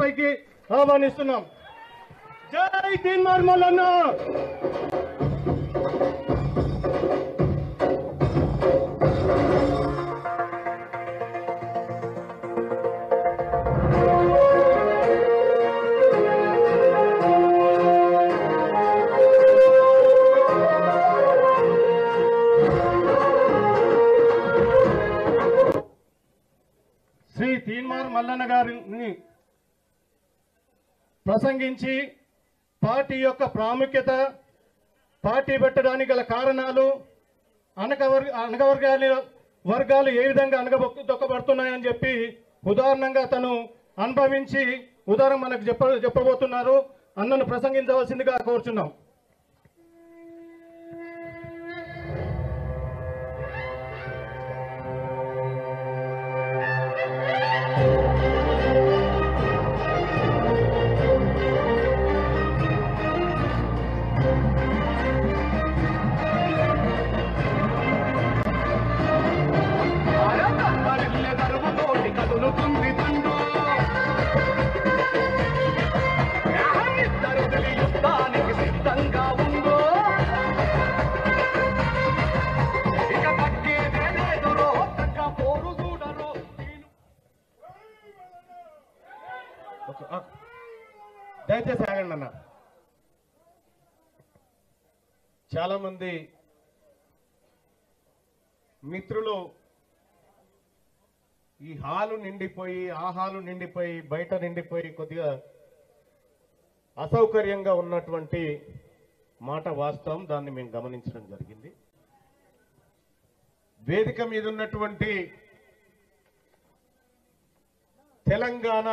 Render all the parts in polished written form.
పైకి ఆహ్వానిస్తున్నాం. జై తీన్మార్ మల్లన్న. శ్రీ తీన్మార్ మల్లన్న గారిని ప్రసంగించి పార్టీ యొక్క ప్రాముఖ్యత, పార్టీ పెట్టడానికి గల కారణాలు, వర్గాలు ఏ విధంగా అనగదొక్కబడుతున్నాయని చెప్పి ఉదాహరణంగా తను అనుభవించి ఉదాహరణ మనకు చెప్పబోతున్నారు. అన్నను ప్రసంగించవలసిందిగా కోరుచున్నాం. దయచేసి ఆగండి అన్న. చాలా మంది మిత్రులు ఈ హాలు నిండిపోయి, ఆ హాలు నిండిపోయి, బయట నిండిపోయి కొద్దిగా అసౌకర్యంగా ఉన్నటువంటి మాట వాస్తవం. దాన్ని మేము గమనించడం జరిగింది. వేదిక మీద ఉన్నటువంటి తెలంగాణ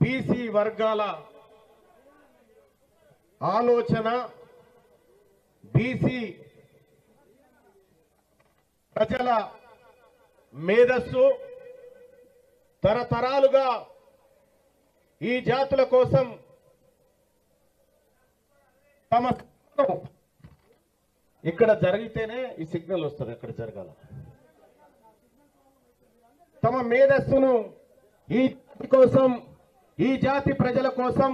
బీసీ వర్గాల ఆలోచన, బీసీ ప్రజల మేధస్సు తరతరాలుగా ఈ జాతుల కోసం తమ ఇక్కడ జరిగితేనే ఈ సిగ్నల్ వస్తుంది, అక్కడ జరగాల. తమ మేధస్సును ఈ జాతి కోసం, ఈ జాతి ప్రజల కోసం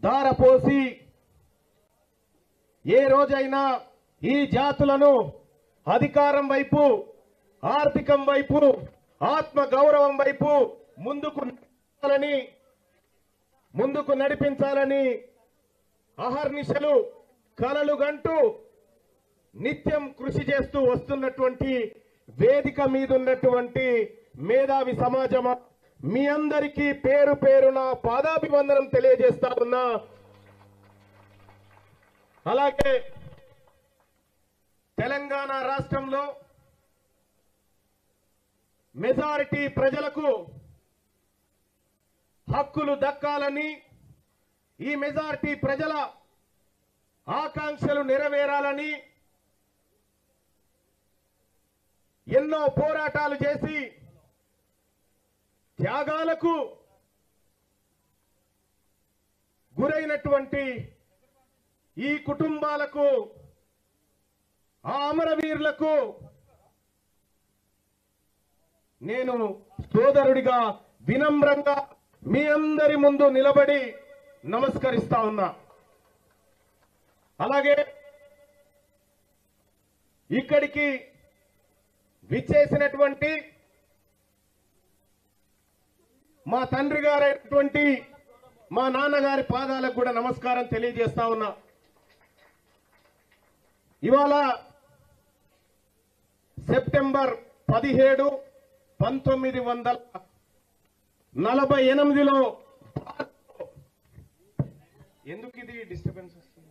దారపోసి ఏ రోజైనా ఈ జాతులను అధికారం వైపు, ఆర్థికం వైపు, ఆత్మ గౌరవం వైపు ముందుకు నడిపించాలని అహర్నిశలు కలలుగంటూ నిత్యం కృషి చేస్తూ వస్తున్నటువంటి వేదిక మీద ఉన్నటువంటి మేధావి సమాజమా, మీ అందరికీ పేరు పేరున పాదాభివందనం తెలియజేస్తా ఉన్నా. అలాగే తెలంగాణ రాష్ట్రంలో మెజారిటీ ప్రజలకు హక్కులు దక్కాలని, ఈ మెజారిటీ ప్రజల ఆకాంక్షలు నెరవేరాలని ఎన్నో పోరాటాలు చేసి త్యాగాలకు గురైనటువంటి ఈ కుటుంబాలకు, ఆ అమరవీరులకు నేను సోదరుడిగా వినమ్రంగా మీ అందరి ముందు నిలబడి నమస్కరిస్తా ఉన్నా. అలాగే ఇక్కడికి విచ్చేసినటువంటి మా తండ్రి గారైనటువంటి మా నాన్నగారి పాదాలకు కూడా నమస్కారం తెలియజేస్తా ఉన్నా. ఇవాళ సెప్టెంబర్ 17, 1948లో ఎందుకు ఇది డిస్టర్బెన్స్ వస్తుంది?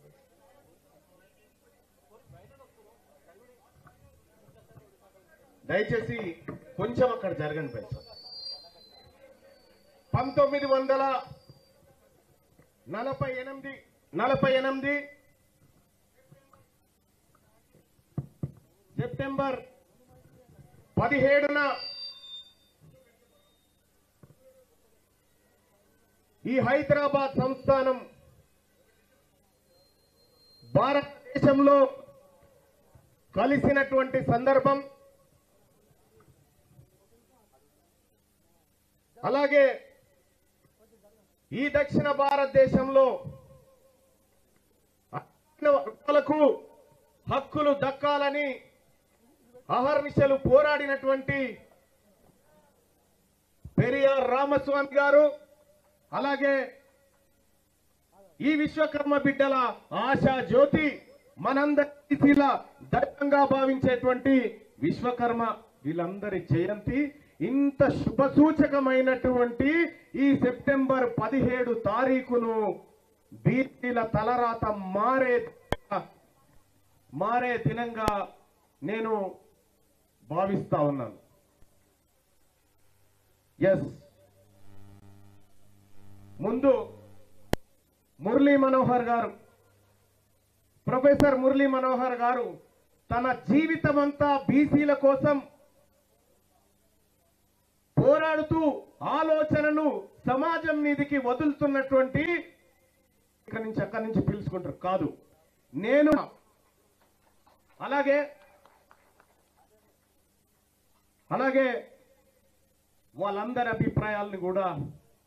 దయచేసి కొంచెం అక్కడ జరగండి పెంచ. 1948 సెప్టెంబర్ 17న ఈ హైదరాబాద్ సంస్థానం భారతదేశంలో కలిసినటువంటి సందర్భం. అలాగే ఈ దక్షిణ భారతదేశంలో అన్ని వర్గాలకు హక్కులు దక్కాలని అహర్నిశలు పోరాడినటువంటి పెరియార్ రామస్వామి గారు, అలాగే ఈ విశ్వకర్మ బిడ్డల ఆశా జ్యోతి, మనందరి దైవంగా భావించేటువంటి విశ్వకర్మ, వీళ్ళందరి జయంతి ఇంత శుభసూచకమైనటువంటి ఈ సెప్టెంబర్ 17 తారీఖును బీసీల తలరాత మారే దినంగా నేను భావిస్తా ఉన్నాను. ఎస్, ముందు మురళీ మనోహర్ గారు, ప్రొఫెసర్ మురళీ మనోహర్ గారు తన జీవితమంతా బీసీల కోసం పోరాడుతూ ఆలోచనను సమాజం మీదికి వదులుతున్నటువంటి, అక్కడి నుంచి పిలుచుకుంటారు కాదు, నేను అలాగే వాళ్ళందరి అభిప్రాయాలను కూడా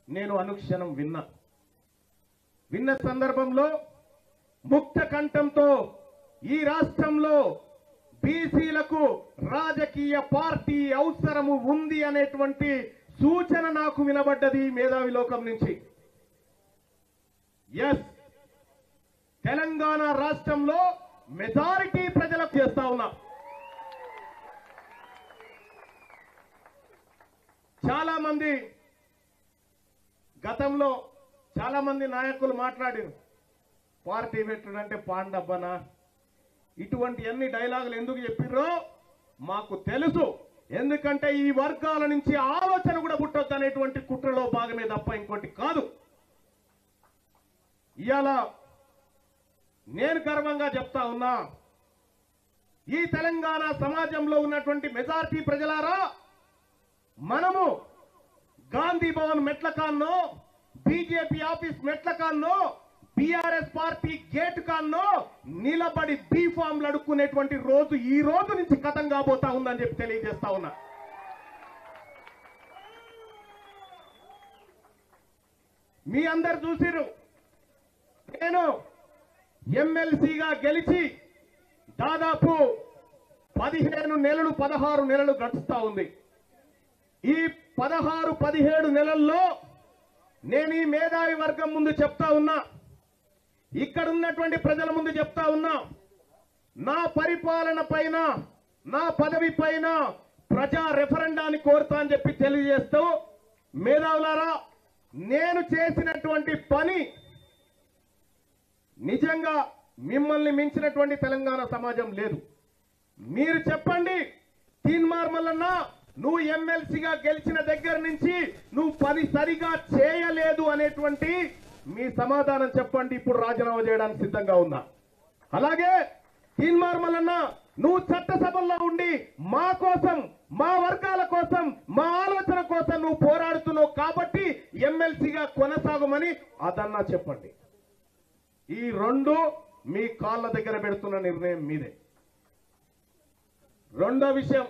నేను అనుక్షణం విన్న సందర్భంలో ముక్త కంఠంతో ఈ రాష్ట్రంలో బీసీలకు రాజకీయ పార్టీ అవసరము ఉంది అనేటువంటి సూచన నాకు వినబడ్డది మేధావి లోకం నుంచి. ఎస్, తెలంగాణ రాష్ట్రంలో మెజారిటీ ప్రజలకు చేస్తా ఉన్నా. చాలా మంది గతంలో చాలా మంది నాయకులు మాట్లాడారు, పార్టీ పెట్టుడంటే పాండబ్బనా, ఇటువంటి అన్ని డైలాగులు ఎందుకు చెప్పిర్రో మాకు తెలుసు. ఎందుకంటే ఈ వర్గాల నుంచి ఆలోచన కూడా పుట్టొద్దు అనేటువంటి కుట్రలో భాగమే తప్ప ఇంకోటి కాదు. ఇవాళ నేను గర్వంగా చెప్తా ఉన్నా, ఈ తెలంగాణ సమాజంలో ఉన్నటువంటి మెజారిటీ ప్రజలారా, మనము గాంధీ భవన్ మెట్ల కాన్నో, బీజేపీ ఆఫీస్ మెట్ల కాన్నో, బీఆర్ఎస్ పార్టీ గేట్ కాన్నో నిలబడి బీఫామ్లు అడుక్కునేటువంటి రోజు ఈ రోజు నుంచి కథం కాబోతా ఉందని చెప్పి తెలియజేస్తా ఉన్నా. మీ అందరు చూసిరు, నేను ఎమ్మెల్సీగా గెలిచి దాదాపు 15 నెలలు 16 నెలలు గడుస్తా ఉంది. ఈ 16-17 నెలల్లో నేను ఈ మేధావి వర్గం ముందు చెప్తా ఉన్నా, ఇక్కడ ఉన్నటువంటి ప్రజల ముందు చెప్తా ఉన్నా, నా పరిపాలన పైన, నా పదవి పైన ప్రజా రెఫరెండాన్ని కోరుతా అని చెప్పి తెలియజేస్తూ, మేధావులారా, నేను చేసినటువంటి పని నిజంగా మిమ్మల్ని మించినటువంటి తెలంగాణ సమాజం లేదు. మీరు చెప్పండి, తీన్మార్ మల్లన్న నువ్వు ఎమ్మెల్సీగా గెలిచిన దగ్గర నుంచి నువ్వు పని సరిగా చేయలేదు అనేటువంటి మీ సమాధానం చెప్పండి. ఇప్పుడు రాజీనామా చేయడానికి సిద్ధంగా ఉన్నా. అలాగే తీన్మార్ మల్లన్న నువ్వు చట్టసభల్లో ఉండి మా కోసం, మా వర్గాల కోసం, మా ఆలోచన కోసం నువ్వు పోరాడుతున్నావు కాబట్టి ఎమ్మెల్సీగా కొనసాగమని అదన్నా చెప్పండి. ఈ రెండు మీ కాళ్ళ దగ్గర పెడుతున్న నిర్ణయం మీదే. రెండో విషయం,